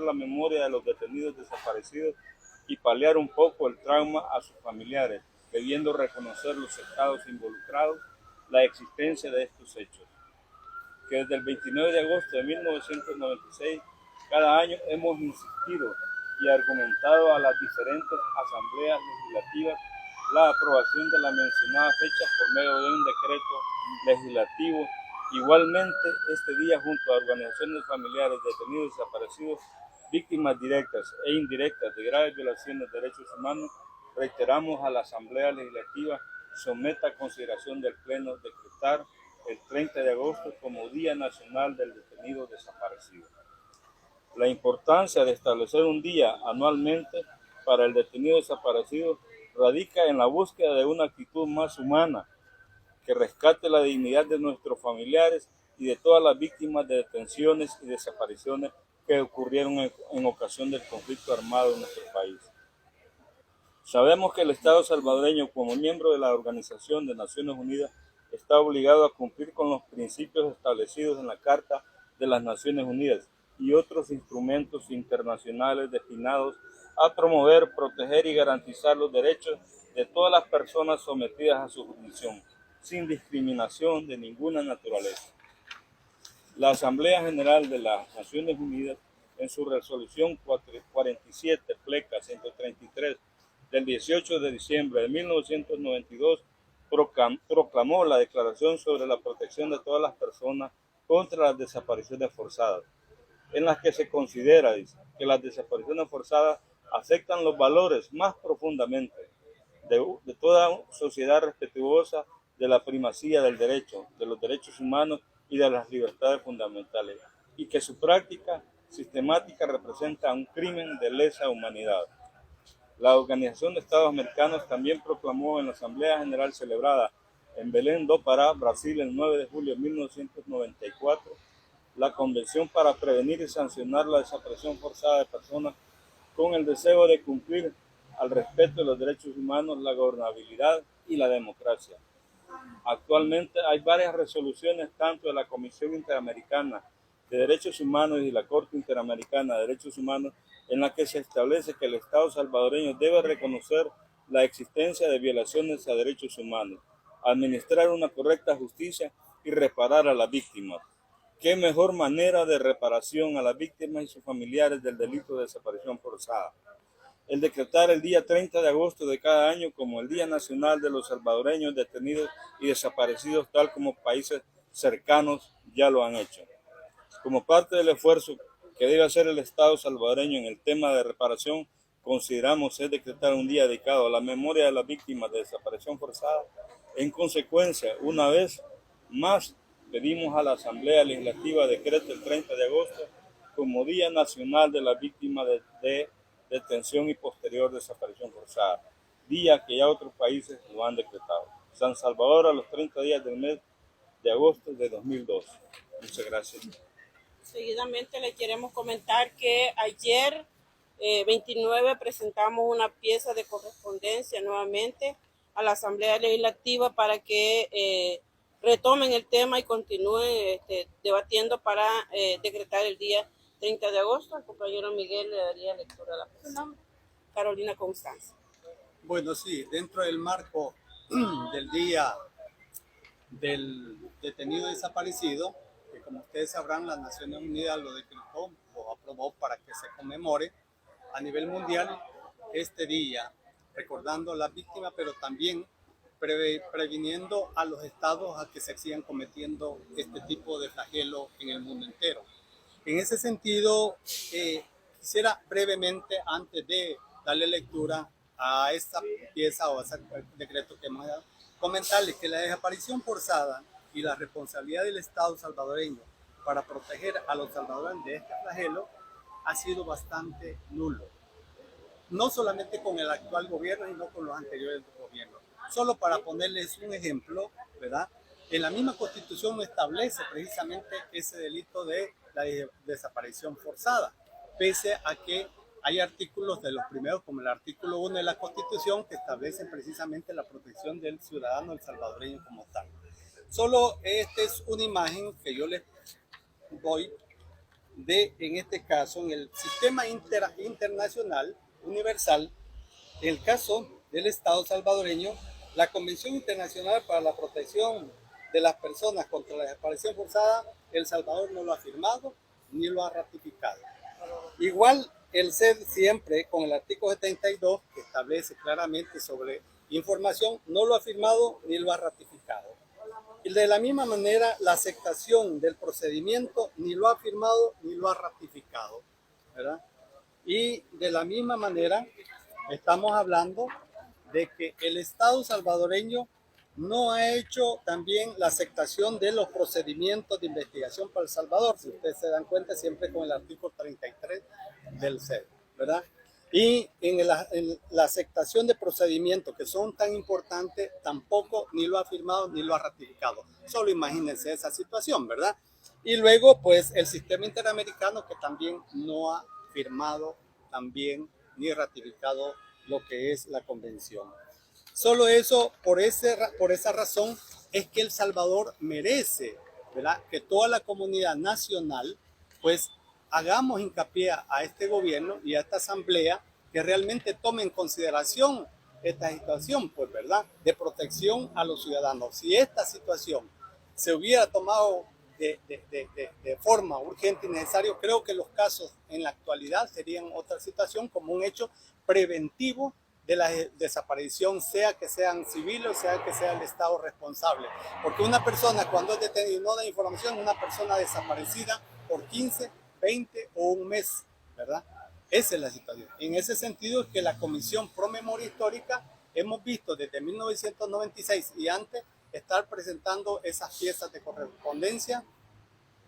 la memoria de los detenidos desaparecidos y paliar un poco el trauma a sus familiares, debiendo reconocer los estados involucrados la existencia de estos hechos. Que desde el 29 de agosto de 1996, cada año hemos insistido y argumentado a las diferentes asambleas legislativas la aprobación de la mencionada fecha por medio de un decreto legislativo. Igualmente, este día, junto a organizaciones familiares de detenidos desaparecidos, víctimas directas e indirectas de graves violaciones de derechos humanos, reiteramos a la Asamblea Legislativa someta a consideración del Pleno decretar el 30 de agosto como Día Nacional del Detenido Desaparecido. La importancia de establecer un día anualmente para el detenido desaparecido radica en la búsqueda de una actitud más humana que rescate la dignidad de nuestros familiares y de todas las víctimas de detenciones y desapariciones que ocurrieron en ocasión del conflicto armado en nuestro país. Sabemos que el Estado salvadoreño, como miembro de la Organización de Naciones Unidas, está obligado a cumplir con los principios establecidos en la Carta de las Naciones Unidas y otros instrumentos internacionales destinados a promover, proteger y garantizar los derechos de todas las personas sometidas a su jurisdicción, sin discriminación de ninguna naturaleza. La Asamblea General de las Naciones Unidas, en su resolución 47, pleca 133, del 18 de diciembre de 1992, proclamó la Declaración sobre la protección de todas las personas contra las desapariciones forzadas, en las que se considera, dice, que las desapariciones forzadas afectan los valores más profundamente de toda sociedad respetuosa de la primacía del derecho, de los derechos humanos y de las libertades fundamentales, y que su práctica sistemática representa un crimen de lesa humanidad. La Organización de Estados Americanos también proclamó en la Asamblea General celebrada en Belém do Pará, Brasil, el 9 de julio de 1994, la Convención para prevenir y sancionar la desaparición forzada de personas con el deseo de cumplir al respeto de los derechos humanos, la gobernabilidad y la democracia. Actualmente hay varias resoluciones tanto de la Comisión Interamericana de Derechos Humanos y la Corte Interamericana de Derechos Humanos en la que se establece que el Estado salvadoreño debe reconocer la existencia de violaciones a derechos humanos, administrar una correcta justicia y reparar a las víctimas. ¿Qué mejor manera de reparación a las víctimas y sus familiares del delito de desaparición forzada? El decretar el día 30 de agosto de cada año como el Día Nacional de los Salvadoreños Detenidos y Desaparecidos, tal como países cercanos ya lo han hecho. Como parte del esfuerzo que debe hacer el Estado salvadoreño en el tema de reparación, consideramos es decretar un día dedicado a la memoria de las víctimas de desaparición forzada. En consecuencia, una vez más, pedimos a la Asamblea Legislativa decrete el 30 de agosto como Día Nacional de las Víctimas de Detención y Posterior Desaparición Forzada, día que ya otros países lo han decretado. San Salvador a los 30 días del mes de agosto de 2002. Muchas gracias. Seguidamente le queremos comentar que ayer 29 presentamos una pieza de correspondencia nuevamente a la Asamblea Legislativa para que retomen el tema y continúen debatiendo para decretar el día 30 de agosto. Al compañero Miguel le daría lectura a la persona. Carolina Constanza. Bueno, sí, dentro del marco del Día del Detenido Desaparecido, que como ustedes sabrán, las Naciones Unidas lo decretó o aprobó para que se conmemore a nivel mundial este día, recordando a las víctimas, pero también previniendo a los estados a que se sigan cometiendo este tipo de flagelo en el mundo entero. En ese sentido, quisiera brevemente, antes de darle lectura a esta pieza o a ese decreto que hemos dado, comentarles que la desaparición forzada y la responsabilidad del Estado salvadoreño para proteger a los salvadoreños de este flagelo ha sido bastante nulo. No solamente con el actual gobierno, sino con los anteriores gobiernos. Solo para ponerles un ejemplo, ¿verdad? En la misma Constitución no establece precisamente ese delito de la desaparición forzada, pese a que hay artículos de los primeros, como el artículo 1 de la Constitución, que establecen precisamente la protección del ciudadano, el salvadoreño como tal. Solo esta es una imagen que yo les doy en este caso, en el sistema internacional universal, en el caso del Estado salvadoreño, la Convención Internacional para la Protección de las Personas contra la Desaparición Forzada, El Salvador no lo ha firmado ni lo ha ratificado. Igual el CED siempre con el artículo 72, que establece claramente sobre información, no lo ha firmado ni lo ha ratificado. Y de la misma manera, la aceptación del procedimiento ni lo ha firmado ni lo ha ratificado, ¿verdad? Y de la misma manera, estamos hablando de que el Estado salvadoreño no ha hecho también la aceptación de los procedimientos de investigación para El Salvador, si ustedes se dan cuenta, siempre con el artículo 33 del CED, ¿verdad? Y en la aceptación de procedimientos que son tan importantes, tampoco ni lo ha firmado ni lo ha ratificado. Solo imagínense esa situación, ¿verdad? Y luego, pues, el sistema interamericano que también no ha firmado también ni ratificado lo que es la convención. Solo eso, por esa razón, es que El Salvador merece, ¿verdad?, que toda la comunidad nacional, pues, hagamos hincapié a este gobierno y a esta asamblea que realmente tome en consideración esta situación, pues, ¿verdad?, de protección a los ciudadanos. Si esta situación se hubiera tomado de forma urgente y necesaria, creo que los casos en la actualidad serían otra situación, como un hecho preventivo de la desaparición, sea que sean civiles, sea que sea el Estado responsable. Porque una persona cuando es detenida y no da información, una persona desaparecida por 15, 20 o un mes, ¿verdad? Esa es la situación. En ese sentido es que la Comisión Pro Memoria Histórica hemos visto desde 1996 y antes estar presentando esas piezas de correspondencia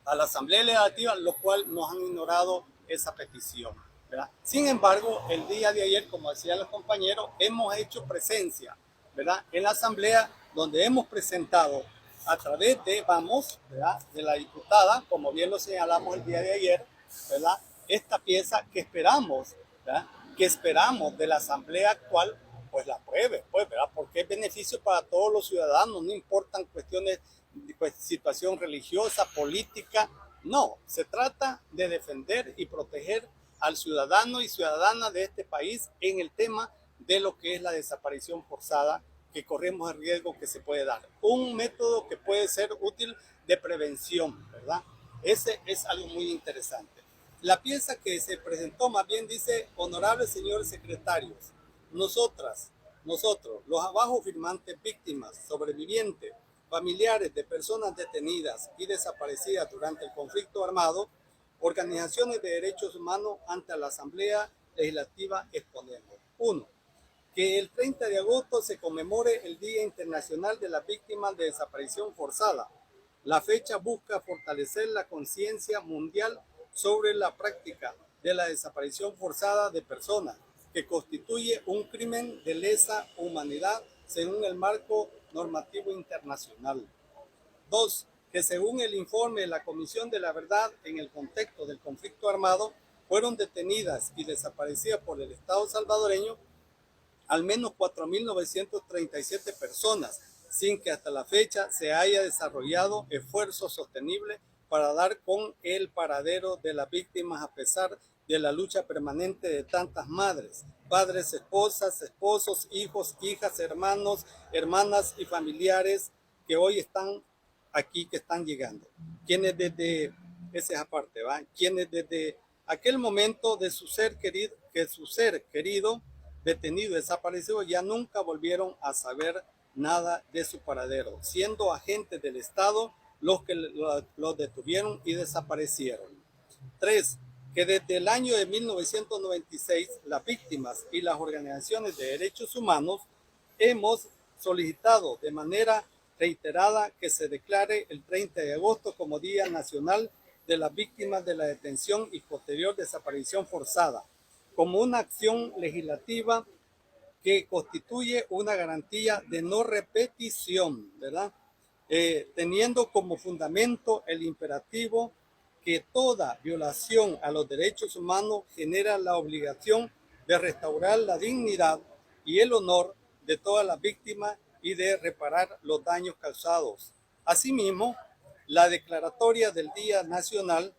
a la Asamblea Legislativa, lo cual nos han ignorado esa petición, ¿verdad? Sin embargo, el día de ayer, como decían los compañeros, hemos hecho presencia, ¿verdad?, en la Asamblea, donde hemos presentado a través de Vamos, ¿verdad?, de la diputada, como bien lo señalamos el día de ayer, ¿verdad?, esta pieza que esperamos, ¿verdad?, que esperamos de la Asamblea actual, pues la apruebe, pues, ¿verdad?, porque es beneficio para todos los ciudadanos, no importan cuestiones de situación religiosa, política, no, se trata de defender y proteger al ciudadano y ciudadana de este país en el tema de lo que es la desaparición forzada, que corremos el riesgo que se puede dar. Un método que puede ser útil de prevención, ¿verdad? Ese es algo muy interesante. La pieza que se presentó más bien dice: honorables señores secretarios, nosotros, los abajo firmantes víctimas, sobrevivientes, familiares de personas detenidas y desaparecidas durante el conflicto armado, organizaciones de derechos humanos, ante la Asamblea Legislativa exponemos. 1. Que el 30 de agosto se conmemore el Día Internacional de las Víctimas de Desaparición Forzada. La fecha busca fortalecer la conciencia mundial sobre la práctica de la desaparición forzada de personas, que constituye un crimen de lesa humanidad según el marco normativo internacional. 2. Que según el informe de la Comisión de la Verdad, en el contexto del conflicto armado, fueron detenidas y desaparecidas por el Estado salvadoreño al menos 4.937 personas, sin que hasta la fecha se haya desarrollado esfuerzo sostenible para dar con el paradero de las víctimas, a pesar de la lucha permanente de tantas madres, padres, esposas, esposos, hijos, hijas, hermanos, hermanas y familiares que hoy están aquí, que están llegando. Quienes desde esa parte, ¿va?, quienes desde aquel momento de su ser querido, detenido, desaparecido, ya nunca volvieron a saber nada de su paradero, siendo agentes del Estado los que los detuvieron y desaparecieron. 3. Que desde el año de 1996 las víctimas y las organizaciones de derechos humanos hemos solicitado de manera reiterada que se declare el 30 de agosto como Día Nacional de las Víctimas de la Detención y posterior desaparición forzada, como una acción legislativa que constituye una garantía de no repetición, ¿verdad? Teniendo como fundamento el imperativo que toda violación a los derechos humanos genera la obligación de restaurar la dignidad y el honor de todas las víctimas y de reparar los daños causados. Asimismo, la declaratoria del Día Nacional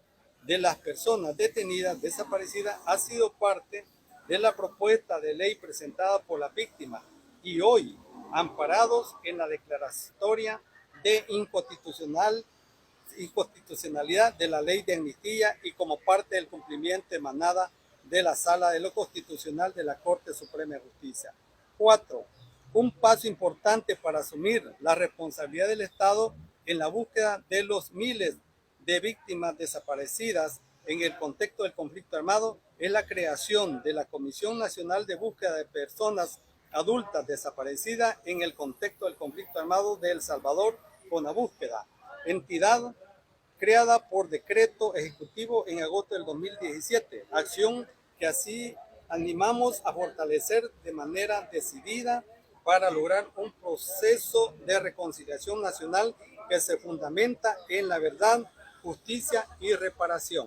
de las personas detenidas desaparecidas ha sido parte de la propuesta de ley presentada por la víctima y hoy amparados en la declaratoria de inconstitucionalidad de la ley de amnistía y como parte del cumplimiento emanada de la Sala de lo Constitucional de la Corte Suprema de Justicia. 4. Un paso importante para asumir la responsabilidad del Estado en la búsqueda de los miles de víctimas desaparecidas en el contexto del conflicto armado es la creación de la Comisión Nacional de Búsqueda de Personas Adultas Desaparecidas en el contexto del conflicto armado de El Salvador con la búsqueda, entidad creada por decreto ejecutivo en agosto del 2017, acción que así animamos a fortalecer de manera decidida para lograr un proceso de reconciliación nacional que se fundamenta en la verdad, justicia y reparación.